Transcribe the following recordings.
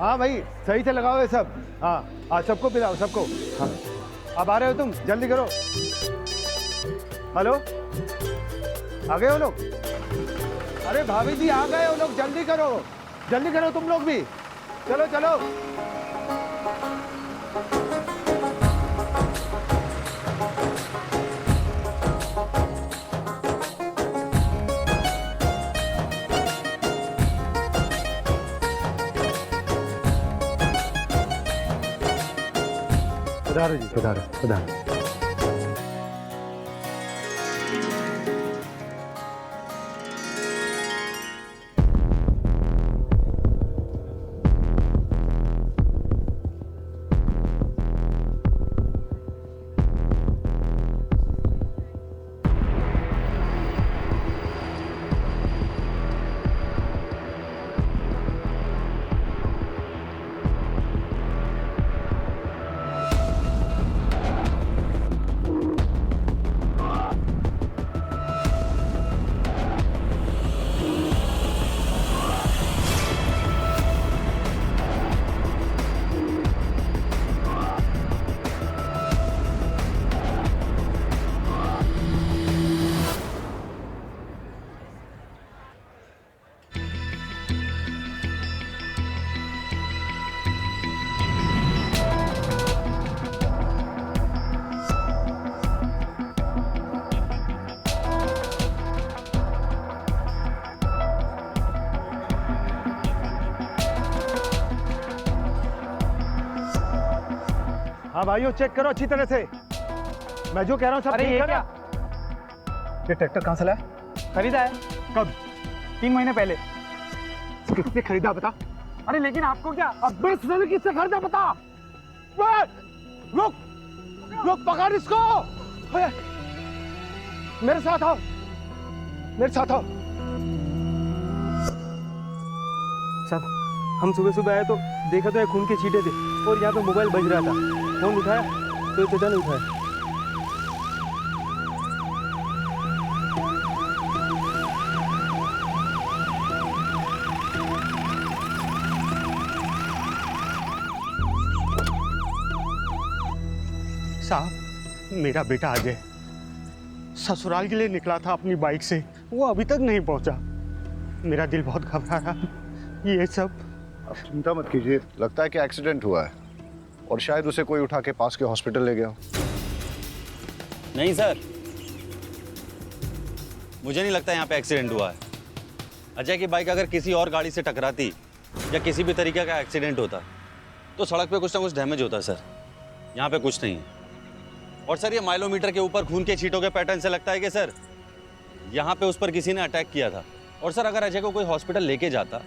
हाँ भाई, सही से लगाओ ये सब। हाँ सबको पिलाओ, सबको। हाँ अब आ रहे हो तुम, जल्दी करो। हेलो, आ गए हो लोग? अरे भाभी जी आ गए हो लोग, जल्दी करो, जल्दी करो तुम लोग भी। चलो चलो। पधारो जी, पधारो पधारो। हाँ भाइयों, चेक करो अच्छी तरह से, मैं जो कह रहा हूँ सब। अरे ये क्या? ये ट्रैक्टर कहाँ से लाया? खरीदा है। कब? 3 महीने पहले। किसने खरीदा बता? अरे लेकिन आपको क्या? अब तुझे किससे खरीदा बता? रुक रुक, पकड़ इसको। मेरे साथ आओ, मेरे साथ आओ। साहब, हम सुबह सुबह आए तो देखा तो ये खून के छींटे थे और यहाँ पे मोबाइल बज रहा था। फोन उठाया तो चाचा ने उठाया। साहब, मेरा बेटा अजय ससुराल के लिए निकला था अपनी बाइक से, वो अभी तक नहीं पहुंचा। मेरा दिल बहुत घबरा रहा। ये सब। आप चिंता मत कीजिए, लगता है कि एक्सीडेंट हुआ है और शायद उसे कोई उठा के पास के हॉस्पिटल ले गया। नहीं सर, मुझे नहीं लगता यहाँ पे एक्सीडेंट हुआ है। अजय की बाइक अगर किसी और गाड़ी से टकराती या किसी भी तरीके का एक्सीडेंट होता तो सड़क पे कुछ ना कुछ डैमेज होता सर। यहाँ पे कुछ नहीं है। और सर, ये माइलोमीटर के ऊपर खून के छींटों के पैटर्न से लगता है कि सर यहाँ पे उस पर किसी ने अटैक किया था। और सर, अगर अजय को कोई हॉस्पिटल लेके जाता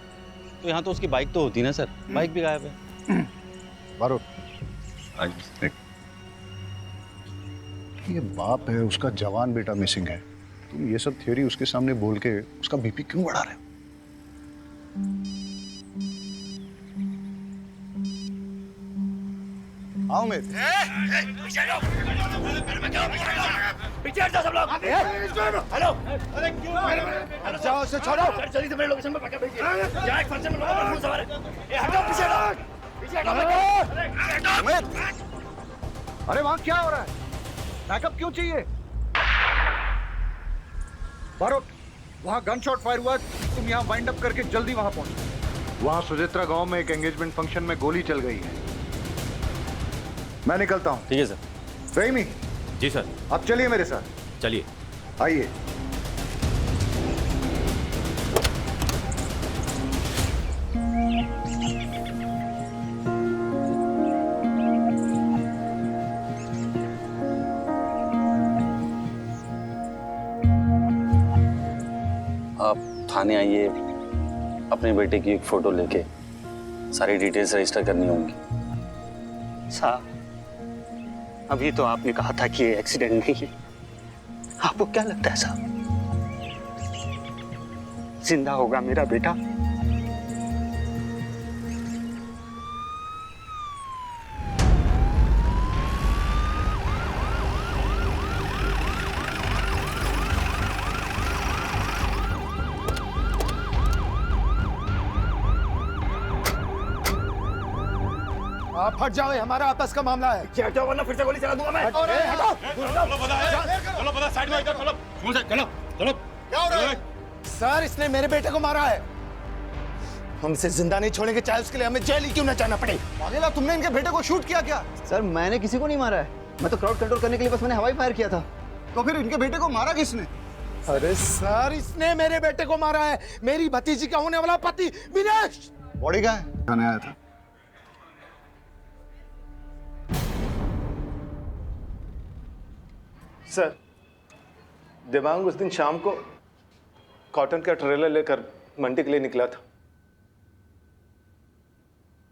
तो यहाँ तो उसकी बाइक तो होती ना सर। बाइक भी गायब है। बारो, ये बाप है, उसका जवान बेटा मिसिंग है। तुम ये सब थ्योरी उसके सामने बोल के उसका बीपी क्यों बढ़ा रहे हो? आओ मेरे। पीछे हट जाओ सब लोग। हेलो, अरे क्यों? जाओ उसे छोड़ो। जल्दी से मेरे लोकेशन पे पकड़ भेजिए। यहाँ एक फंक्शन में लोगों का खून सवार है। ये हटो, पीछे हटो, पीछे हटो। अरे वहाँ क्या हो रहा है? बैकअप क्यों चाहिए? बारोट, वहाँ गन शॉट फायर हुआ, तुम यहाँ वाइंड अप करके जल्दी वहाँ पहुँचो। वहाँ सुजित्रा गांव में एक एंगेजमेंट फंक्शन में गोली चल गई है। मैं निकलता हूँ। ठीक है सर। रहीमी। जी सर। आप चलिए मेरे साथ। चलिए। आइए। आप थाने आइए, अपने बेटे की एक फोटो लेके सारी डिटेल्स रजिस्टर करनी होंगी। साहब, अभी तो आपने कहा था कि ये एक्सीडेंट नहीं है। आपको क्या लगता है साहब, जिंदा होगा मेरा बेटा? आप हट जाओ, ये हमारा आपस का मामला है। हट जाओ वरना फिर से गोली चला दूंगा मैं। हटो रे, हटो। चलो पता साइड में चलो चलो चलो। क्या हो रहा है? सर, इसने मेरे बेटे को मारा है। हम इसे जिंदा नहीं छोड़ेंगे, चाहे उसके लिए हमें जेल ही क्यों न जाना पड़े। वाघेला, तुमने इनके बेटे को शूट किया क्या? सर मैंने किसी को नहीं मारा है, मैं तो क्राउड कंट्रोल करने के लिए बस मैंने हवाई फायर किया था। तो फिर इनके बेटे को मारा किसने? अरे सर, इसने मेरे बेटे को मारा है, मेरी भतीजी का होने वाला पति विनेश। बॉडी कहाँ है? खाने आया था। सर, देवांग उस दिन शाम को कॉटन का ट्रेलर लेकर मंडी के लिए निकला था।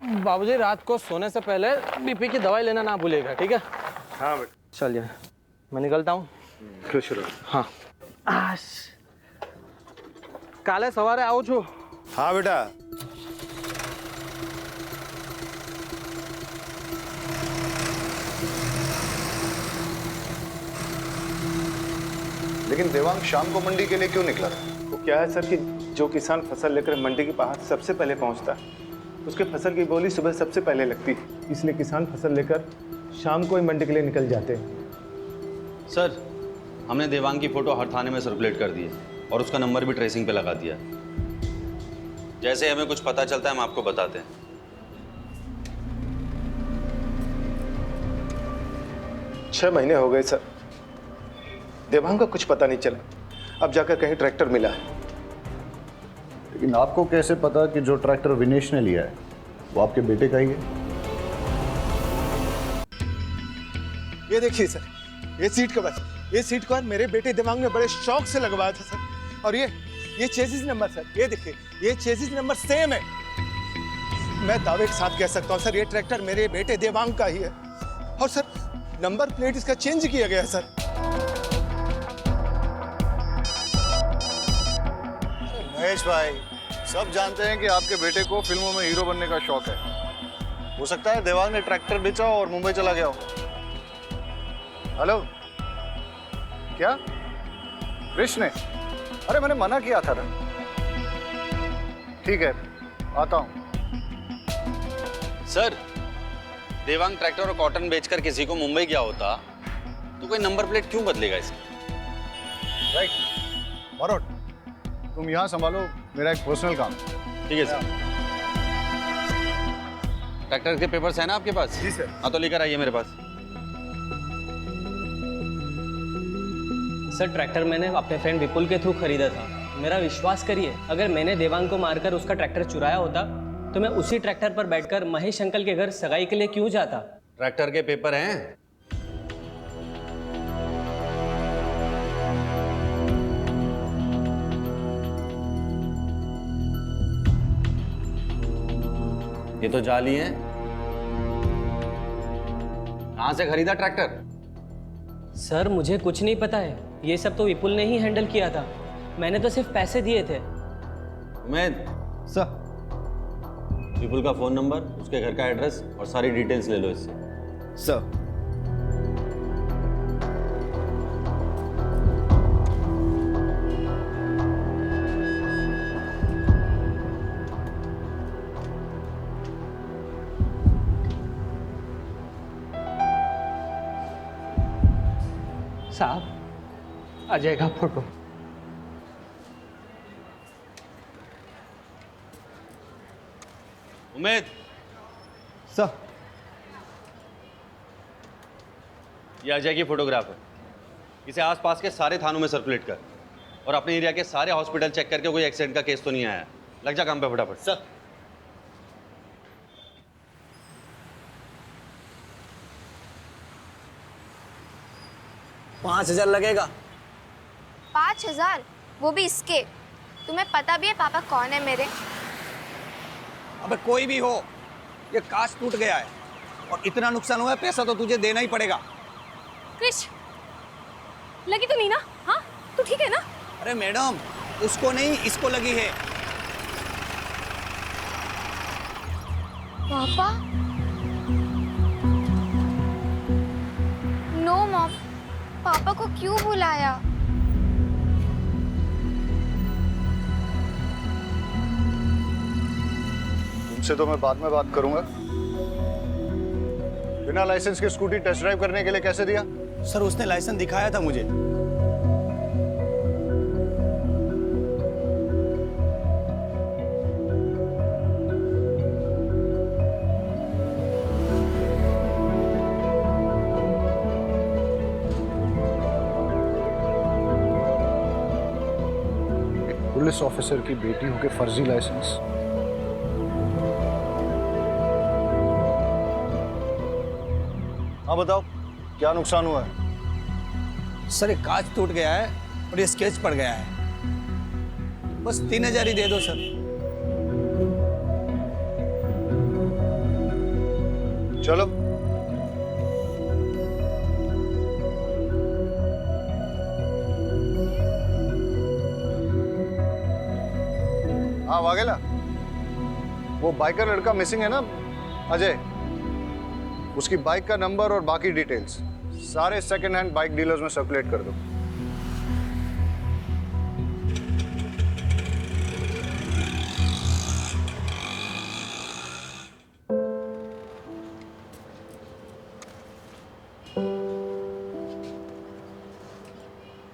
बाबूजी, रात को सोने से पहले बीपी की दवाई लेना ना भूलिएगा, ठीक है? हाँ बेटा। चलिए, मैं निकलता हूँ। खुश रहो। हाँ। काले सवारे आऊँ छू। हाँ बेटा। लेकिन देवांग शाम को मंडी के लिए क्यों निकला था? वो क्या है सर कि जो किसान फसल लेकर मंडी के बाहर सबसे पहले पहुंचता है, उसके फसल की बोली सुबह सबसे पहले लगती है, इसलिए किसान फसल लेकर शाम को ही मंडी के लिए निकल जाते हैं। सर, हमने देवांग की फोटो हर थाने में सर्कुलेट कर दी है और उसका नंबर भी ट्रेसिंग पे लगा दिया है। जैसे हमें कुछ पता चलता है हम आपको बताते हैं। छह महीने हो गए सर, देवांग का कुछ पता नहीं चला। अब जाकर कहीं ट्रैक्टर मिला है। लेकिन आपको कैसे पता कि जो ट्रैक्टर विनेश ने लिया है वो आपके बेटे का ही है? ये देखिए सर, ये सीट कवर, ये सीट कवर मेरे बेटे देवांग ने बड़े शौक से लगवाया था सर। और ये चेसिस नंबर सर, ये देखिए, ये चेसिस नंबर सेम है। मैं दावे के साथ कह सकता हूँ सर, ये ट्रैक्टर मेरे बेटे देवांग का ही है। और सर, नंबर प्लेट इसका चेंज किया गया है सर। महेश भाई, सब जानते हैं कि आपके बेटे को फिल्मों में हीरो बनने का शौक है। हो सकता है देवांग ने ट्रैक्टर बेचा और मुंबई चला गया हो। हेलो, क्या कृष्ण ने? अरे मैंने मना किया था ना। ठीक है, आता हूं। सर, देवांग ट्रैक्टर और कॉटन बेचकर किसी को मुंबई गया होता तो कोई नंबर प्लेट क्यों बदलेगा इसकी? राइट, मरोट, तुम यहाँ संभालो, मेरा एक पर्सनल काम है। ठीक है सर। ट्रैक्टर के पेपर्स हैं ना आपके पास? जी सर। हाँ, तो लेकर आइए मेरे पास। सर, ट्रैक्टर मैंने अपने फ्रेंड विपुल के थ्रू खरीदा था। मेरा विश्वास करिए, अगर मैंने देवांग को मारकर उसका ट्रैक्टर चुराया होता तो मैं उसी ट्रैक्टर पर बैठकर महेश अंकल के घर सगाई के लिए क्यों जाता? ट्रैक्टर के पेपर हैं? ये तो जाली हैं। कहां से खरीदा ट्रैक्टर? सर, मुझे कुछ नहीं पता है, ये सब तो विपुल ने ही हैंडल किया था। मैंने तो सिर्फ पैसे दिए थे। उमेद सर, विपुल का फोन नंबर, उसके घर का एड्रेस और सारी डिटेल्स ले लो इससे। सर। साहब, आ जाएगा फोटो। उमेद, सर। ये अजय की फोटोग्राफ है। इसे आसपास के सारे थानों में सर्कुलेट कर और अपने एरिया के सारे हॉस्पिटल चेक करके कोई एक्सीडेंट का केस तो नहीं आया। लग जा काम पे फटाफट। सर। $5,000 लगेगा। 5,000? वो भी इसके? तुम्हें पता भी है पापा कौन है मेरे? अबे कोई भी हो, ये कांच टूट गया है और इतना नुकसान हुआ है, पैसा तो तुझे देना ही पड़ेगा। क्रिश, लगी तो नहीं ना? हाँ, तू ठीक है ना? अरे मैडम, उसको नहीं, इसको लगी है। पापा? नो मॉम, पापा को क्यों बुलाया? तुमसे तो मैं बाद में बात करूंगा, बिना लाइसेंस के स्कूटी टेस्ट ड्राइव करने के लिए कैसे दिया? सर उसने लाइसेंस दिखाया था मुझे। पुलिस ऑफिसर की बेटी होके फर्जी लाइसेंस। हाँ बताओ, क्या नुकसान हुआ है? सर एक कांच टूट गया है और ये स्केच पड़ गया है। बस 3000 ही दे दो सर। चलो। हाँ वाघेला, वो बाइकर लड़का मिसिंग है ना, अजय, उसकी बाइक का नंबर और बाकी डिटेल्स सारे सेकंड हैंड बाइक डीलर्स में सर्कुलेट कर दो।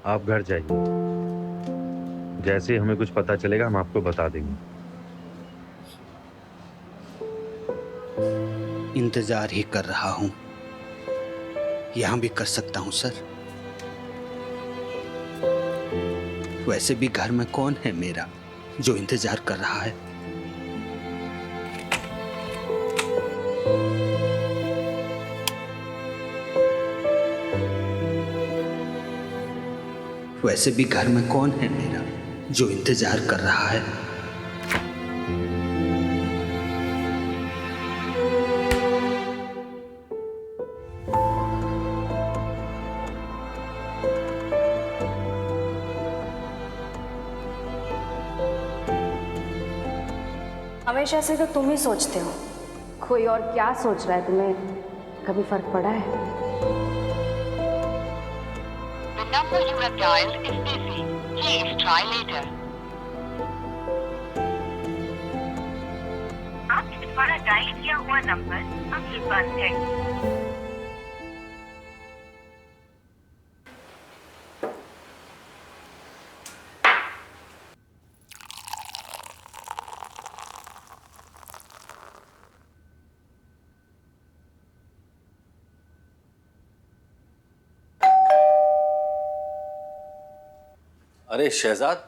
आप घर जाइए, जैसे ही हमें कुछ पता चलेगा हम आपको बता देंगे। इंतजार ही कर रहा हूं, यहां भी कर सकता हूं सर। वैसे भी घर में कौन है मेरा जो इंतजार कर रहा है? वैसे भी घर में कौन है मेरा जो इंतजार कर रहा है? हमेशा से तो तुम ही सोचते हो, कोई और क्या सोच रहा है तुम्हें कभी फर्क पड़ा है? The number you have dialed is busy. Please try later. आपके द्वारा डायल किया हुआ नंबर अभी बंद है। अरे शहजाद,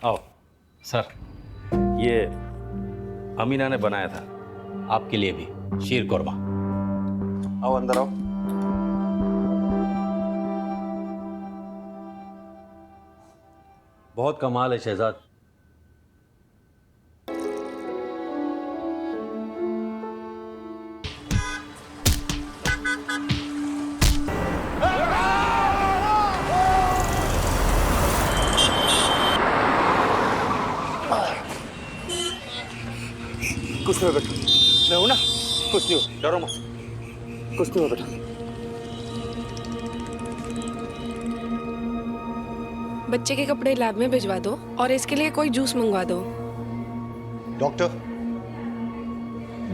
आओ सर, ये अमीना ने बनाया था आपके लिए भी शीर कोरमा। आओ अंदर आओ। बहुत कमाल है शहजाद। कुछ नहीं बेटा, मैं हूं ना, कुछ नहीं हो, डरो मत, कुछ नहीं हो बेटा। बच्चे के कपड़े लैब में भिजवा दो और इसके लिए कोई जूस मंगवा दो। डॉक्टर,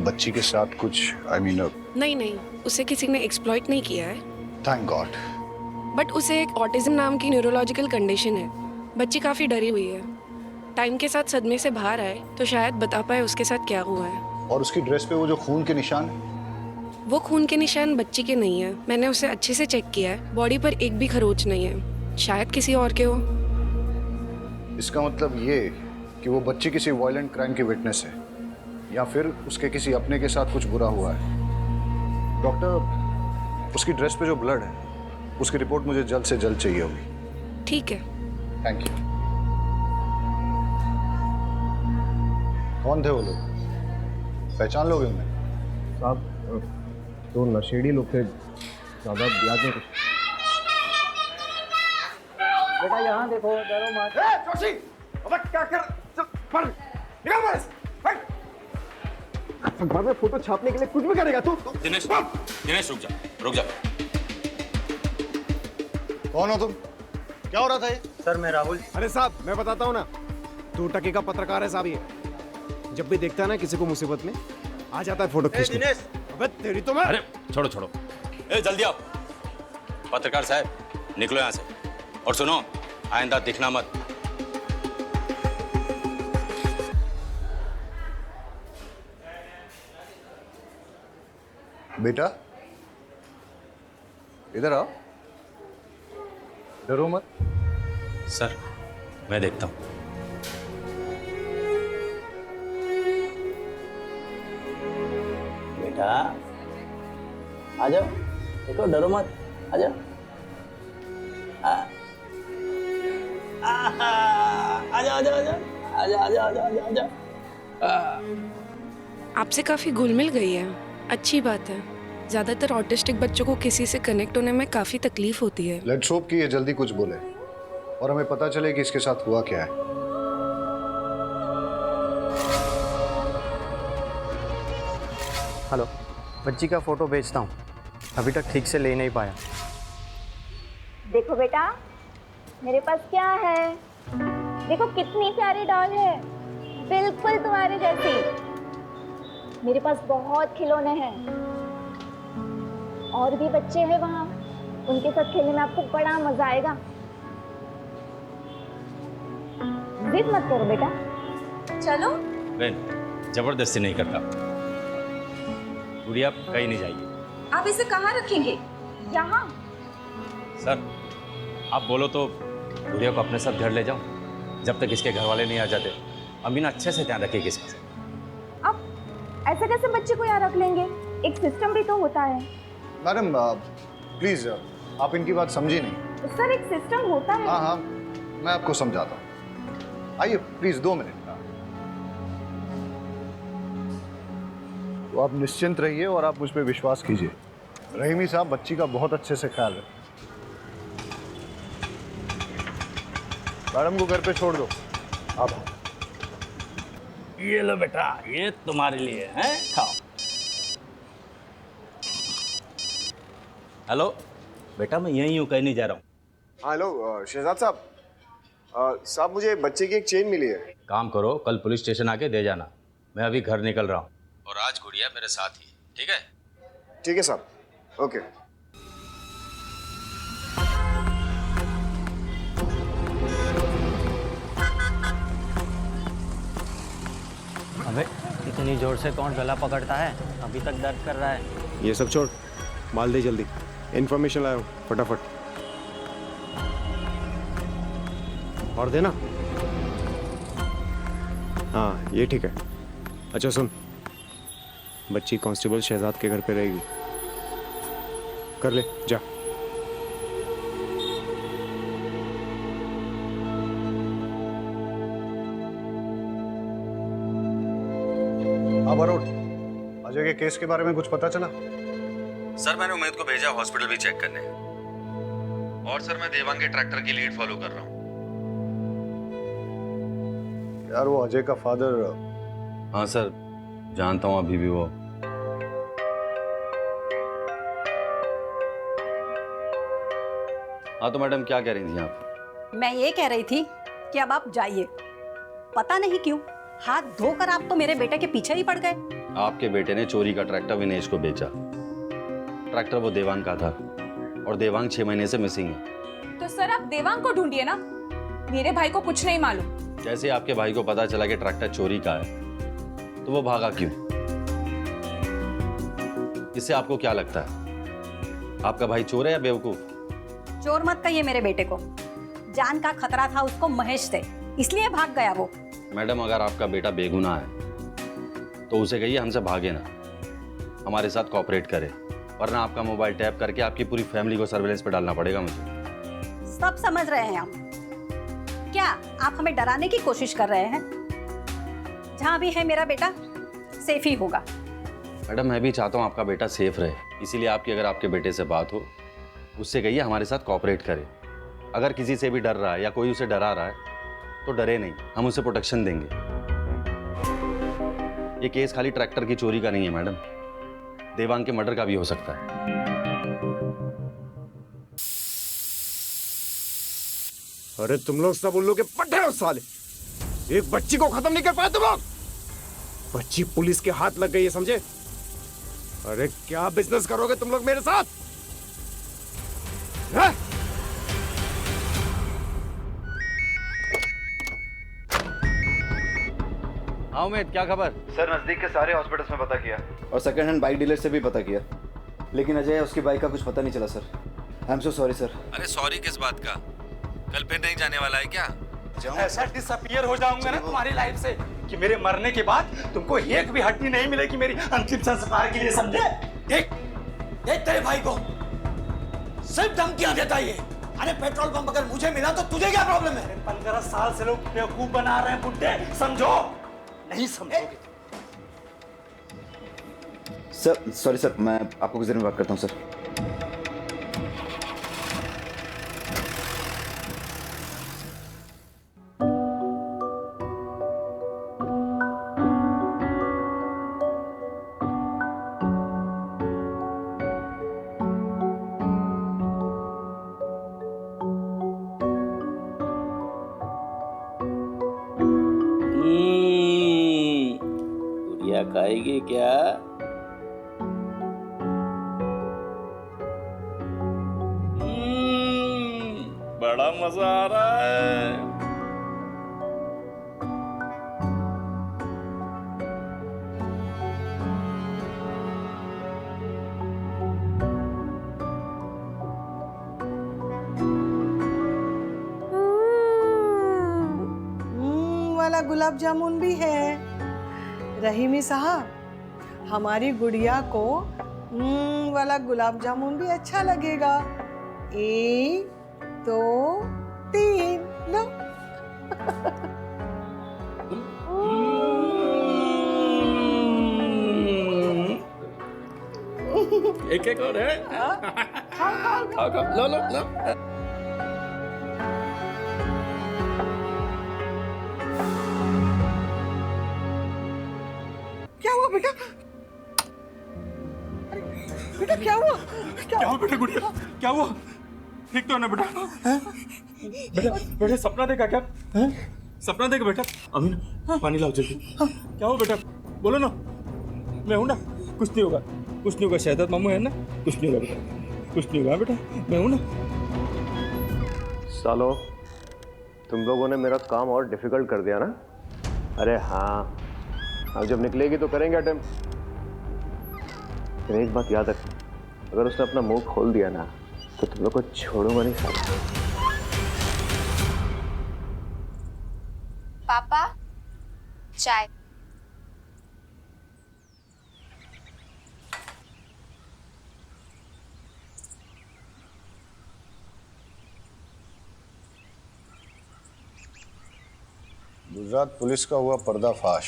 बच्ची के साथ कुछ नहीं नहीं, उसे किसी ने एक्सप्लॉइट नहीं किया है। Thank God. बट उसे एक ऑटिज्म नाम की न्यूरोलॉजिकल कंडीशन है। बच्ची काफी डरी हुई है। टाइम के साथ सदमे से बाहर आए तो शायद बता पाए उसके साथ क्या हुआ है। और उसकी ड्रेस पे वो जो खून के निशान है? वो खून के निशान बच्ची के नहीं है। मैंने उसे अच्छे से चेक किया है, बॉडी पर एक भी खरोच नहीं है। शायद किसी और के हो। इसका मतलब ये कि वो बच्ची किसी वायलेंट क्राइम की विटनेस है या फिर उसके किसी अपने के साथ कुछ बुरा हुआ है। डॉक्टर, उसकी ड्रेस पे जो ब्लड है उसकी रिपोर्ट मुझे जल्द से जल्द चाहिए होगी। ठीक है। Thank you. कौन थे वो लोग? पहचान लोगे उन्हें? साहब, तो नशेड़ी लोग थे, ज़्यादा याद नहीं कुछ। बेटा यहाँ देखो, डरो मत। जोशी, अबे क्या कर? पर निकल बाहर से। अखबार में फोटो छापने के लिए कुछ भी करेगा तू? दिनेश, दिनेश रुक जा, रुक जा। कौन हो तुम? क्या हो रहा था ये? सर मैं राहुल। अरे साहब, मैं बताता हूँ ना, 2 टके का पत्रकार है साहब ये। जब भी देखता है ना किसी को मुसीबत में, आ जाता है फोटो खींचने। दिनेश, अबे तेरी तो मैं। अरे छोड़ो छोड़ो, ए जल्दी आओ। पत्रकार साहब निकलो यहाँ से, और सुनो आइंदा दिखना मत। बेटा इधर आओ, डरो मत। सर मैं देखता हूँ। बेटा आ जाओ, देखो डरो मत, आ जाओ। आ जाओ आ जाओ आ जाओ आ जाओ आ जाओ आ जाओ आ जाओ। आपसे काफ़ी घुल मिल गई है, अच्छी बात है। ज़्यादातर ऑटिस्टिक बच्चों को किसी से कनेक्ट होने में काफ़ी तकलीफ होती है। लेट्स होप कि ये जल्दी कुछ बोले और हमें पता चले कि इसके साथ हुआ क्या है। हेलो, बच्ची का फोटो भेजता हूँ, अभी तक ठीक से ले नहीं पाया। देखो बेटा, मेरे पास क्या है, देखो कितनी प्यारी डॉल है, बिल्कुल तुम्हारे जैसी। मेरे पास बहुत खिलौने हैं, और भी बच्चे हैं वहाँ, उनके साथ खेलने में आपको बड़ा मजा आएगा। जिद मत करो बेटा, चलो। बहन जबरदस्ती नहीं करता, गुड़िया कहीं नहीं जाएगी। आप इसे कहाँ रखेंगे? यहाँ। सर आप बोलो तो गुड़िया को अपने साथ घर ले जाओ, जब तक इसके घर वाले नहीं आ जाते। अमीना अच्छे से ध्यान रखेगी इसका। अब ऐसे कैसे बच्चे को यहाँ रख लेंगे? एक सिस्टम भी तो होता है। मैडम प्लीज आप इनकी बात समझी नहीं। सर एक सिस्टम होता है। हाँ हाँ मैं आपको समझाता हूँ, आइए प्लीज 2 मिनट। तो आप निश्चिंत रहिए और आप मुझ पर विश्वास कीजिए। रहीमी साहब बच्ची का बहुत अच्छे से ख्याल रखें। मैडम को घर पे छोड़ दो आप। ये लो बेटा, ये तुम्हारे लिए है, खाओ। हेलो बेटा, मैं यहीं हूँ, कहीं नहीं जा रहा हूँ। हेलो शहजाद साहब, साहब मुझे बच्चे की एक चेन मिली है। काम करो, कल पुलिस स्टेशन आके दे जाना। मैं अभी घर निकल रहा हूँ, और आज गुड़िया मेरे साथ ही, ठीक है? ठीक है साहब, ओके। अबे इतनी जोर से कौन गला पकड़ता है? अभी तक दर्द कर रहा है। ये सब छोड़, माल दे जल्दी। इन्फॉर्मेशन लाया हूँ, फटाफट। और देना। हाँ ये ठीक है। अच्छा सुन, बच्ची कांस्टेबल शहजाद के घर पे रहेगी। कर ले, जा। हाँ वरुण, अजय के केस के बारे में कुछ पता चला? सर मैंने उमेद को भेजा हॉस्पिटल भी चेक करने, और सर मैं देवांग के ट्रैक्टर की लीड फॉलो कर रहा हूँ। यार वो अजय का फादर। हाँ सर जानता हूँ, अभी भी वो। हाँ तो मैडम क्या कह रही थी आप? मैं ये कह रही थी कि अब आप जाइए। पता नहीं क्यों हाथ धोकर आप तो मेरे बेटे के पीछे ही पड़ गए। आपके बेटे ने चोरी का ट्रैक्टर विनेश को बेचा। ट्रैक्टर वो देवांग का था, और देवांग 6 महीने से मिसिंग है। तो सर आप देवांग को ढूंढिए ना, मेरे भाई को कुछ नहीं मालूम। जैसे आपके भाई को पता चला कि ट्रैक्टर चोरी का है, तो वो भागा क्यों? इससे आपको क्या लगता है, आपका भाई चोर है या बेवकूफ? चोर मत कहिए मेरे बेटे को, जान का खतरा था उसको महेश से, इसलिए भाग गया वो। मैडम अगर आपका बेटा बेगुनाह है तो उसे कहिए हमसे भागे ना, हमारे साथ कोऑपरेट करे, वरना आपका मोबाइल टैप करके आपकी पूरी फैमिली को सर्विलेंस पे डालना पड़ेगा मुझे। सब समझ रहे हैं हम। क्या आप हमें डराने की कोशिश कर रहे हैं? जहां भी है मेरा बेटा सेफ ही होगा। मैडम मैं भी चाहता हूँ आपका बेटा सेफ रहे, इसीलिए आपकी अगर आपके बेटे से बात हो, उससे कहिए हमारे साथ कोऑपरेट करे। अगर किसी से भी डर रहा है या कोई उसे डरा रहा है तो डरे नहीं, हम उसे प्रोटेक्शन देंगे। ये केस खाली ट्रैक्टर की चोरी का नहीं है मैडम, देवांग के मर्डर का भी हो सकता है। अरे तुम लोग सब उल्लू के पट्टे हो साले, एक बच्ची को खत्म नहीं कर पाए तुम लोग। बच्ची पुलिस के हाथ लग गई है, समझे? अरे क्या बिजनेस करोगे तुम लोग मेरे साथ? है? हाँ उमेद, क्या खबर? सर नजदीक के सारे हॉस्पिटल्स में पता किया और सेकंड हैंड बाइक डीलर से भी पता किया, लेकिन अजय उसकी बाइक का कुछ पता नहीं चला sir. I am so sorry sir. अरे सॉरी किस बात का? कल फिर नहीं जाने वाला है क्या? ऐसा डिसअपीयर हो जाऊंगा ना तुम्हारी लाइफ से कि मेरे मरने के बाद तुमको एक भी हड्डी नहीं मिलेगी मेरी अंतिम संस्कार के लिए, समझे? देख देख तेरे भाई को सिर्फ धमकियां देता ये। अरे पेट्रोल पंप अगर मुझे मिला तो तुझे क्या प्रॉब्लम है? 15 साल से लोग बेवकूफ बना रहे हैं बुड्ढे, समझो? नहीं समझोगे। सर सॉरी सर, मैं आपको कुछ देर में बात करता हूँ सर। गुड़िया खाएगी क्या? बड़ा मजा आ रहा है। वाला गुलाब जामुन भी है। रहीमी साहब, हमारी गुड़िया को वाला गुलाब जामुन भी अच्छा लगेगा। 1 2 3 लो। एक एक और है। खाओ खाओ, लो लो लो। क्या हुआ बेटा? बेटा क्या हुआ? क्या हुआ बेटा? गुड़िया क्या हुआ? ठीक तो है ना बेटा? बेटा बेटा सपना देखा क्या? सपना देखा बेटा? अमीन पानी लाओ जल्दी। क्या हुआ बेटा? बोलो ना। मैं हूं ना, कुछ नहीं होगा, कुछ नहीं होगा। शहजाद मामू है ना, कुछ नहीं होगा बेटा, कुछ नहीं होगा बेटा, मैं हूं ना। सालो, तुम लोगों ने मेरा काम और डिफिकल्ट कर दिया ना? अरे हाँ, अब जब निकलेगी तो करेंगे अटेम्प्ट। लेकिन एक बात याद रख, अगर उसने अपना मुंह खोल दिया ना तो तुम लोग को छोड़ूंगा नहीं साला। पापा चाय। गुजरात पुलिस का हुआ पर्दाफाश।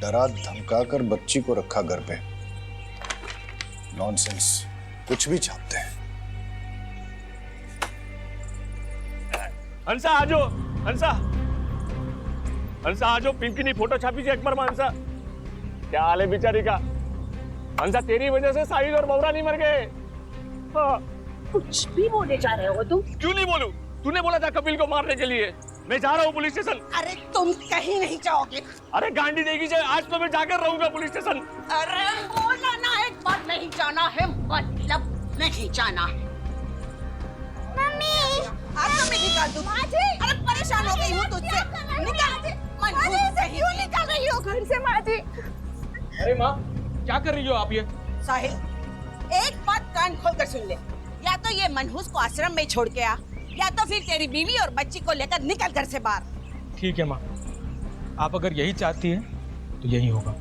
डरा धमका कर बच्ची को रखा घर पे। नॉनसेंस, कुछ भी छापते हैं। हंसा आजो, हंसा हंसा आजो, पिंकी ने फोटो छापी थी अकबर में। हंसा क्या हाल है बेचारी का? हंसा तेरी वजह से साहिल और बौरा नहीं मर गए। हाँ। कुछ भी बोले जा रहे हो तुम? क्यों नहीं बोलूं? तूने बोला था कपिल को मारने के लिए। मैं जा रहा हूँ पुलिस स्टेशन। अरे तुम कहीं नहीं जाओगे। अरे गांडी देगी जाए, आज तो मैं जाकर रहूंगा पुलिस स्टेशन। अरे बोला ना, एक बात नहीं जाना है, मतलब नहीं जाना। मम्मी आज तो मैं निकाल दूँ। अरे परेशान हो गई हूँ तुझसे। निकाल। क्यों निकाल रही हो घर से माँ जी? अरे माँ क्या कर रही हो आप ये? साहिल, एक बात कान खोल कर सुन ले। या तो ये मनहूस को आश्रम में छोड़ के आ, या तो फिर तेरी बीवी और बच्ची को लेकर निकल घर से बाहर। ठीक है माँ, आप अगर यही चाहती हैं तो यही होगा।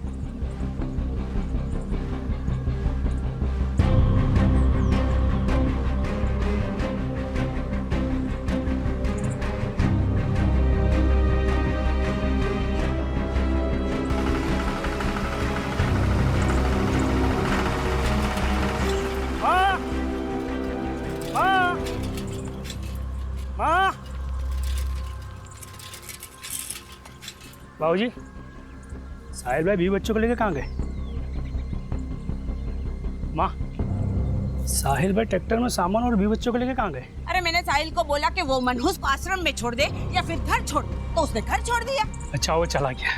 बाबूजी, साहिल भाई भी बच्चों को लेकर कहाँ गए? माँ, साहिल भाई ट्रैक्टर में सामान और भी बच्चों को लेकर कहाँ गए? अरे मैंने साहिल को बोला कि वो मनहूस को आश्रम में छोड़ दे या फिर घर छोड़, तो उसने घर छोड़ दिया। अच्छा वो चला गया।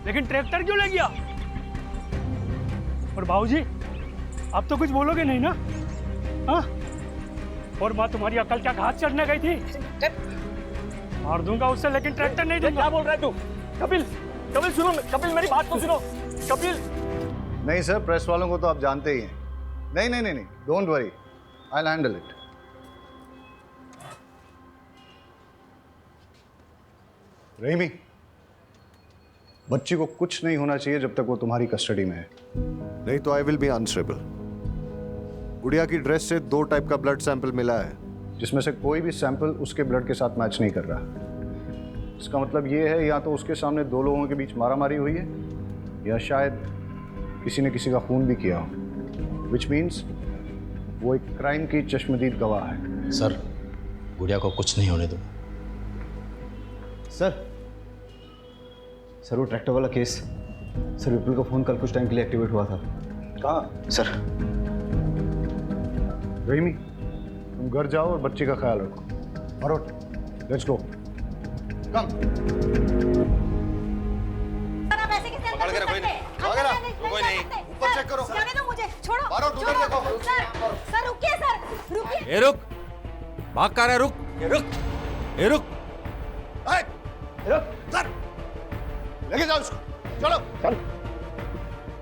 लेकिन ट्रैक्टर क्यों ले गया? और बाबूजी, आप तो कुछ बोलोगे नहीं ना? हाँ? और माँ तुम्हारी अकल क्या घास चढ़ने गई थी? मार दूंगा उससे, लेकिन ट्रैक्टर नहीं दूंगा। क्या बोल रहा है तू? कपिल, कपिल सुनो, कपिल मेरी बात तो सुनो। कपिल, नहीं सर, प्रेस वालों को तो आप जानते ही हैं। नहीं नहीं नहीं नहीं, don't worry, I will handle it. Rahimi, बच्ची को कुछ नहीं होना चाहिए जब तक वो तुम्हारी कस्टडी में है, नहीं तो आई विल बी आंसरेबल। गुड़िया की ड्रेस से 2 टाइप का ब्लड सैंपल मिला है, जिसमें से कोई भी सैंपल उसके ब्लड के साथ मैच नहीं कर रहा। इसका मतलब ये है या तो उसके सामने 2 लोगों के बीच मारामारी हुई है, या शायद किसी ने किसी का खून भी किया हो, विच मीन्स वो एक क्राइम की चश्मदीद गवाह है। सर, गुड़िया को कुछ नहीं होने दो। सर वो ट्रैक्टर वाला केस, सर विपुल का फोन कल कुछ टाइम के लिए एक्टिवेट हुआ था। कहाँ? सर रहीमी, तुम घर जाओ और बच्ची का ख्याल रखो। Marot, let's go. कम। पकड़ के रखो इन्हें। कोई नहीं। ऊपर चेक करो। जाने दो मुझे, छोड़ो। मरोट, उधर देखो। सर रुकिए सर, रुकिए। ए रुक, भाग कर रहा है, रुक। रुक। ए रुक। रुक। सर, लेके जाओ उसको। चलो। चल।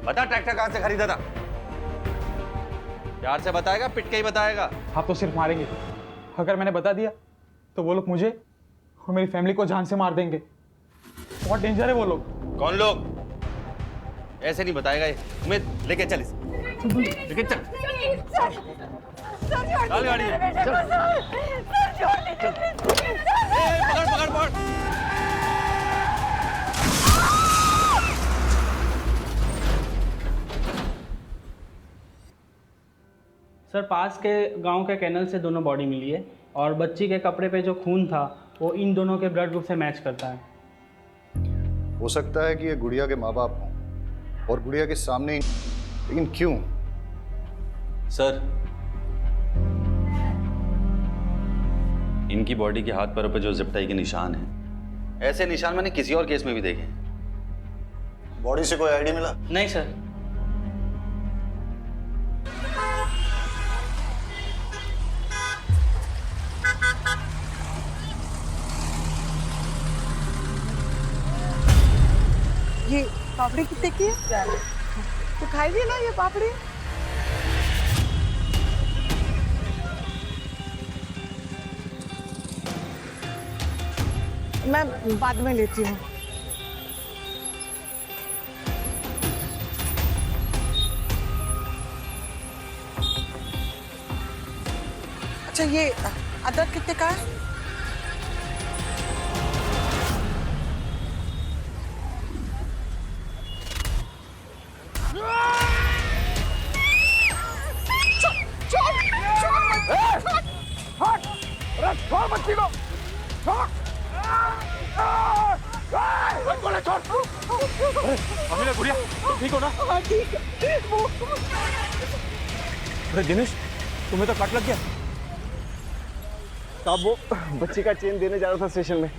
बता ट्रैक्टर कहाँ से खरीदा था? प्यार से बताएगा, पिट के ही बताएगा? आप तो सिर्फ मारेंगे। अगर मैंने बता दिया तो वो लोग मुझे और मेरी फैमिली को जान से मार देंगे। बहुत डेंजर है वो लोग। कौन लोग? ऐसे नहीं बताएगा ये। उम्मीद, लेके चल इसे। लेके चल। चल गाड़ी में। चल। पकड़ पकड़ पकड़। सर, पास के गांव के कैनल से दोनों बॉडी मिली है और बच्ची के कपड़े पे जो खून था वो इन दोनों के ब्लड ग्रुप से मैच करता है। हो सकता है कि ये गुड़िया के माँ बाप हों और गुड़िया के सामने ही, लेकिन क्यों? सर, इनकी बॉडी के हाथ पैरों पे जो जिप टाई के निशान हैं, ऐसे निशान मैंने किसी और केस में भी देखे हैं। बॉडी से कोई आईडी मिला? नहीं सर। ये पापड़ी कितने की है? तो खाइए ना ये पापड़ी। मैं बाद में लेती हूँ। अच्छा ये अदरक कितने का है? छोड़ बच्ची को, छोड़। बोले छोड़। अमीना, गुड़िया, तुम ठीक हो ना? हाँ ठीक है। अरे दिनेश, तुम्हें तो कट लग गया। साहब वो बच्ची का चेन देने जा रहा था स्टेशन में,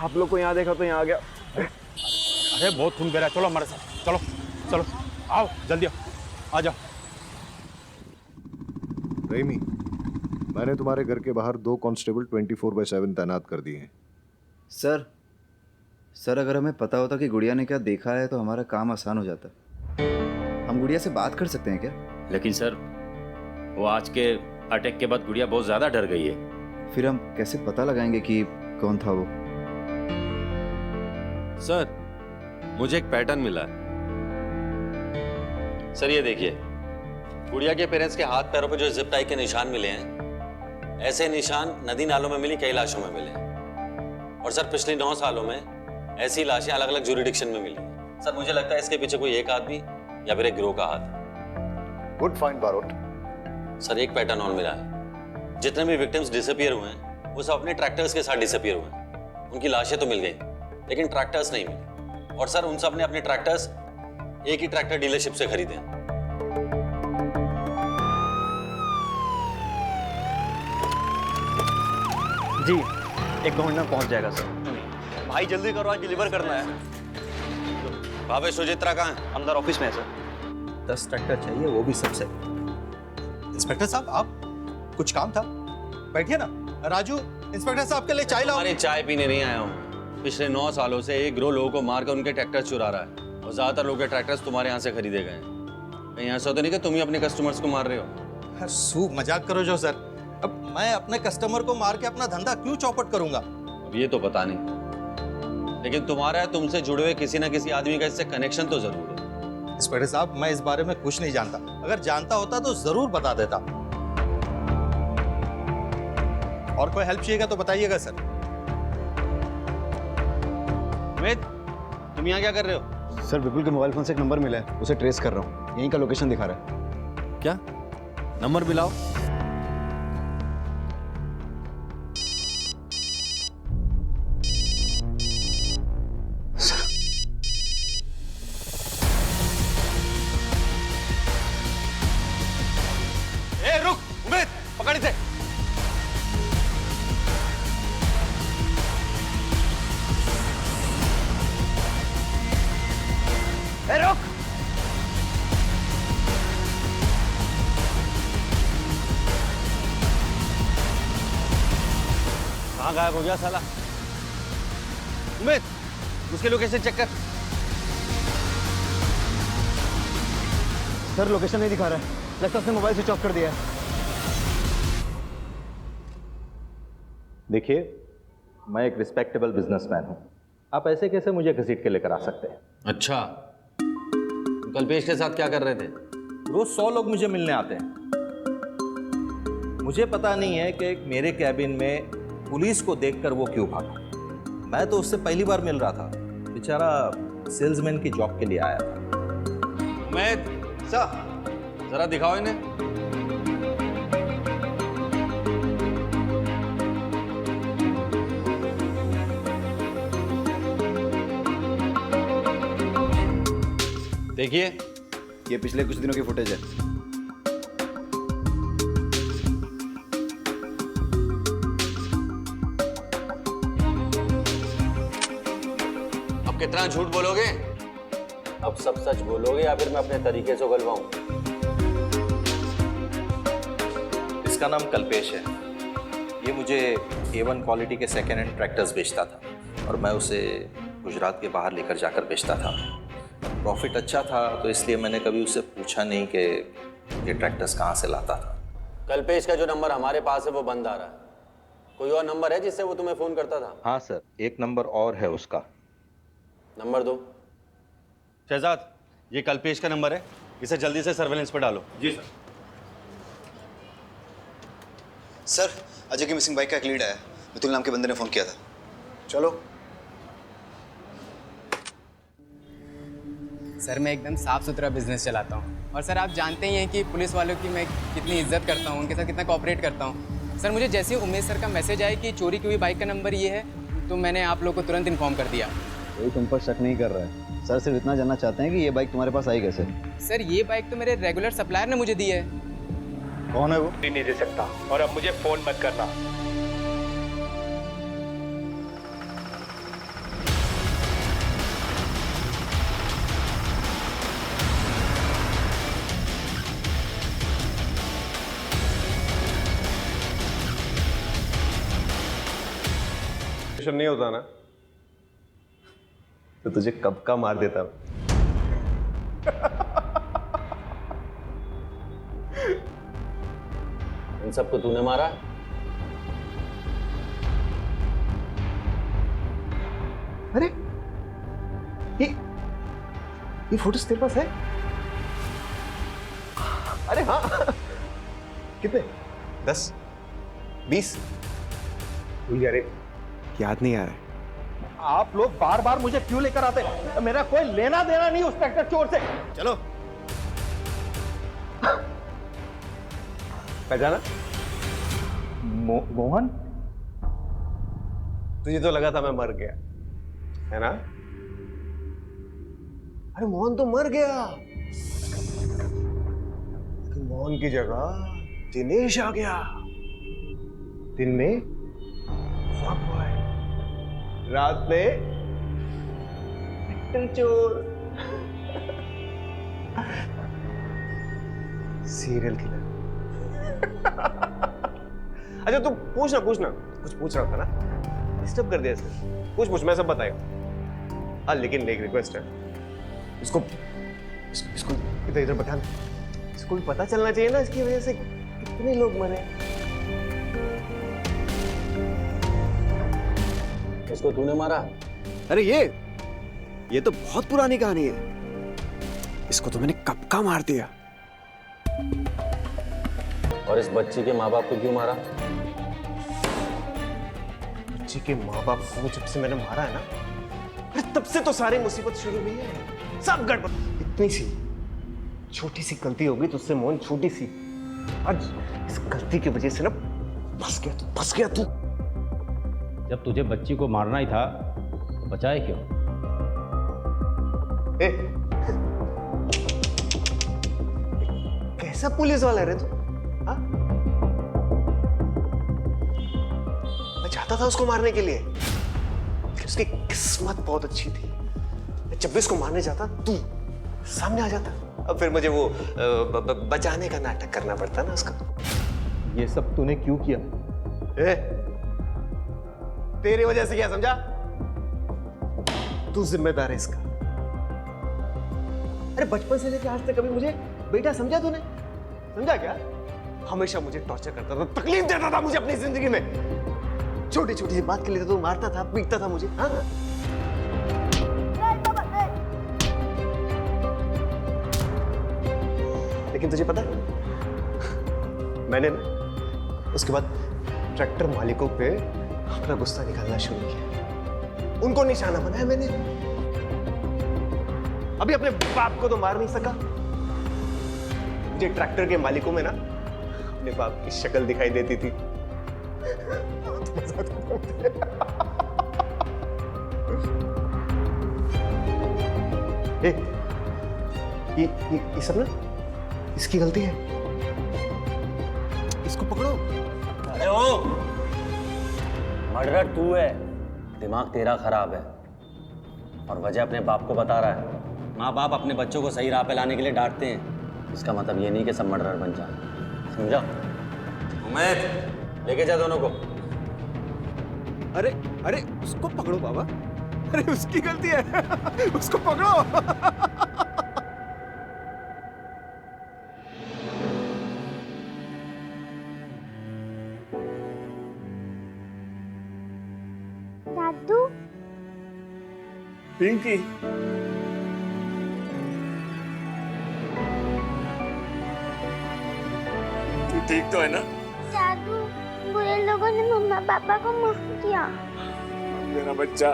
आप लोग को यहाँ देखा तो यहाँ आ गया। अरे बहुत खून बह रहा है, चलो हमारे साथ। चलो चलो, आओ जल्दी आओ, आ जाओ। रहीमी, मैंने तुम्हारे घर के बाहर 2 कांस्टेबल 24/7 तैनात कर दिए हैं। सर अगर हमें पता होता कि गुड़िया ने क्या देखा है तो हमारा काम आसान हो जाता। हम गुड़िया से बात कर सकते हैं क्या? लेकिन सर, वो आज के अटैक के बाद गुड़िया बहुत ज्यादा डर गई है। फिर हम कैसे पता लगाएंगे कि कौन था वो? सर, मुझे एक पैटर्न मिला है। सर ये देखिए, गुड़िया के पेरेंट्स के हाथ पैरों पे जो जिप टाई के निशान मिले हैं, ऐसे निशान नदी नालों में मिली कई लाशों में मिले हैं। और सर पिछले 9 सालों में ऐसी लाशें अलग अलग ज्यूरिडिक्शन में मिली। सर मुझे लगता है इसके पीछे कोई एक आदमी या फिर एक गिरोह का हाथ है। Good find Barot. सर एक पैटर्न और मिला है, जितने भी विक्टिम्स डिसअपियर हुए हैं वो सब अपने ट्रैक्टर्स के साथ डिसअपियर हुए हैं। उनकी लाशें तो मिल गई लेकिन ट्रैक्टर्स नहीं मिले, और सर उन सब ने अपने ट्रैक्टर्स एक ही ट्रैक्टर डीलरशिप से खरीदे हैं। जी 1-2 मिनट में पहुंच जाएगा सर। भाई जल्दी करो, आज डिलीवर करना है। भावे सुचित्रा कहाँ है? अंदर ऑफिस में है सर। 10 ट्रैक्टर चाहिए, वो भी सबसे। इंस्पेक्टर साहब, आप कुछ काम था? बैठिए ना। राजू, इंस्पेक्टर साहब के लिए चाय लाओ। हमारी चाय पीने नहीं आया हूँ। पिछले 9 सालों से एक गिरोह लोगों को मारकर उनके ट्रैक्टर चुरा रहा है और ज्यादातर लोगों के ट्रैक्टर्स तुम्हारे यहाँ से खरीदे गए हैं। कहीं ऐसा तो नहीं कि तुम ही अपने कस्टमर्स को मार रहे हो? मजाक करो जो सर। अब मैं अपने कस्टमर को मार के अपना धंधा क्यों चौपट करूंगा? अब ये तो पता नहीं, लेकिन तुम्हारा या तुमसे जुड़े हुए किसी ना किसी आदमी का इससे कनेक्शन तो जरूर है। इंस्पेक्टर साहब, मैं इस बारे में कुछ नहीं जानता। अगर जानता होता तो जरूर बता देता। और कोई हेल्प चाहिएगा तो बताइएगा सर। अमित, तुम यहाँ क्या कर रहे हो? सर, विपुल के मोबाइल फोन से एक नंबर मिला है, उसे ट्रेस कर रहा हूँ। यहीं का लोकेशन दिखा रहा है। क्या नंबर मिलाओ? ए रुक, उमेद, पकड़ इसे। ए रुक! कहाँ गायब हो गया साला? उमेद, उसके लोकेशन चेक कर। सर, लोकेशन नहीं दिखा रहा है। लगता है उसने मोबाइल स्विच ऑफ कर दिया है। देखिए, मैं एक रिस्पेक्टेबल बिजनेसमैन हूं। आप ऐसे कैसे मुझे घसीट के लेकर आ सकते हैं? अच्छा, तुम कल्पेश के साथ क्या कर रहे थे? रोज 100 लोग मुझे मिलने आते हैं। मुझे पता नहीं है कि मेरे कैबिन में पुलिस को देखकर वो क्यों भागा। मैं तो उससे पहली बार मिल रहा था। बेचारा सेल्समैन की जॉब के लिए आया था। उमेद, सर, जरा दिखाओ इन्हें। देखिए, ये पिछले कुछ दिनों की फुटेज है। अब कितना झूठ बोलोगे? अब सब सच बोलोगे या फिर मैं अपने तरीके से उगलवाऊं? इसका नाम कल्पेश है। ये मुझे A1 क्वालिटी के सेकेंड हैंड ट्रैक्टर्स बेचता था और मैं उसे गुजरात के बाहर लेकर जाकर बेचता था। प्रॉफिट अच्छा था तो इसलिए मैंने कभी उससे पूछा नहीं कि ये ट्रैक्टर्स कहाँ से लाता था। कल्पेश का जो नंबर हमारे पास है वो बंद आ रहा है। कोई और नंबर है जिससे वो तुम्हें फोन करता था? हाँ सर, एक नंबर और है उसका। नंबर दो। शहजाद, ये कल्पेश का नंबर है, इसे जल्दी से सर्वेलेंस पर डालो। जी सर। सर, अजय की मिसिंग बाइक का एक लीड आया। मितुल नाम के बंदे ने फोन किया था। चलो। सर, मैं एकदम साफ सुथरा बिजनेस चलाता हूँ और सर आप जानते ही हैं कि पुलिस वालों की मैं कितनी इज्जत करता हूँ, उनके साथ कितना कोऑपरेट करता हूँ। सर, मुझे जैसे ही उमेश सर का मैसेज आया कि चोरी की हुई बाइक का नंबर ये है तो मैंने आप लोग को तुरंत इन्फॉर्म कर दिया। कोई तुम पर शक नहीं कर रहा है। सर सिर्फ इतना जानना चाहते हैं कि ये बाइक तुम्हारे पास आई कैसे? सर, ये बाइक तो मेरे रेगुलर सप्लायर ने मुझे दी है। कौन है वो? नहीं दे सकता और अब मुझे फोन मत करना। नहीं होता ना तो तुझे कब का मार देता। इन सबको तूने मारा? अरे ये फोटोज तेरे पास है? अरे हाँ। कितने? 10 20? भूल गया रे, याद नहीं आ रहा है। आप लोग बार बार मुझे क्यों लेकर आते हैं? मेरा कोई लेना देना नहीं उस ट्रैक्टर चोर से। चलो। पहचाना? मोहन? तुझे तो लगा था मैं मर गया, है ना? अरे मोहन तो मर गया, लेकिन मोहन की जगह दिनेश आ गया। दिन में रात में चोर। Serial killer. अच्छा तू पूछना कुछ पूछ रहा था ना, डिस्टर्ब कर दिया सर। पूछ मैं सब बताएगा। हाँ लेकिन एक रिक्वेस्ट है, इसको इधर बैठा, इसको भी पता चलना चाहिए ना इसकी वजह से कितने लोग मरे। इसको तूने मारा? अरे ये तो बहुत पुरानी कहानी है, इसको तो मैंने कब का मार दिया। और इस बच्ची के माँ बाप को क्यों मारा? बच्ची के माँ बाप को जब से मैंने मारा है ना, अरे तब से तो सारी मुसीबत शुरू हुई है, सब गड़बड़। इतनी सी छोटी सी गलती होगी तुझसे मोहन, छोटी सी, आज इस गलती की वजह से ना फंस गया तू। जब तुझे बच्ची को मारना ही था तो बचाए क्यों? कैसा पुलिस वाला रे तू? हाँ? मैं चाहता था उसको मारने के लिए, लेकिन उसकी किस्मत बहुत अच्छी थी। जब भी उसको मारने जाता तू सामने आ जाता, अब फिर मुझे वो बचाने का नाटक करना पड़ता ना उसका। ये सब तूने क्यों किया? तेरी वजह से, क्या समझा? तू जिम्मेदार है इसका। अरे बचपन से लेकर आज तक कभी मुझे बेटा समझा तूने? समझा क्या? हमेशा मुझे टॉर्चर करता था, तकलीफ देता था मुझे अपनी जिंदगी में। छोटी छोटी बात के लिए तो मारता था, पीटता था मुझे। हाँ? लेकिन तुझे पता है, मैंने ना उसके बाद ट्रैक्टर मालिकों पे अपना गुस्सा निकालना शुरू किया, उनको निशाना बनाया मैंने। अभी अपने बाप को तो मार नहीं सका, मुझे ट्रैक्टर के मालिकों में ना अपने बाप की शक्ल दिखाई देती थी। ये सब ना इसकी गलती है, इसको पकड़ो। अरे ओ, मर्डर तू है, दिमाग तेरा खराब है और वजह अपने बाप को बता रहा है। माँ बाप अपने बच्चों को सही राह पे लाने के लिए डांटते हैं, इसका मतलब ये नहीं कि सब मर्डरर बन जाए, समझा? उमेर, लेके जा दोनों को। अरे उसको पकड़ो बाबा, अरे उसकी गलती है, उसको पकड़ो। दादू, पिंकी, तू ठीक तो है ना? दादू, बुरे लोगों ने मम्मा पापा को माफ किया। मेरा बच्चा।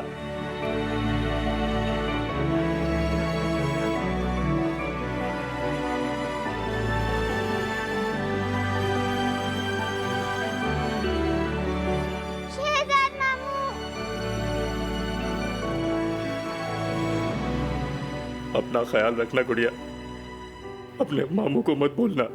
शहजाद मामू। अपना ख्याल रखना गुड़िया, अपने मामू को मत भूलना।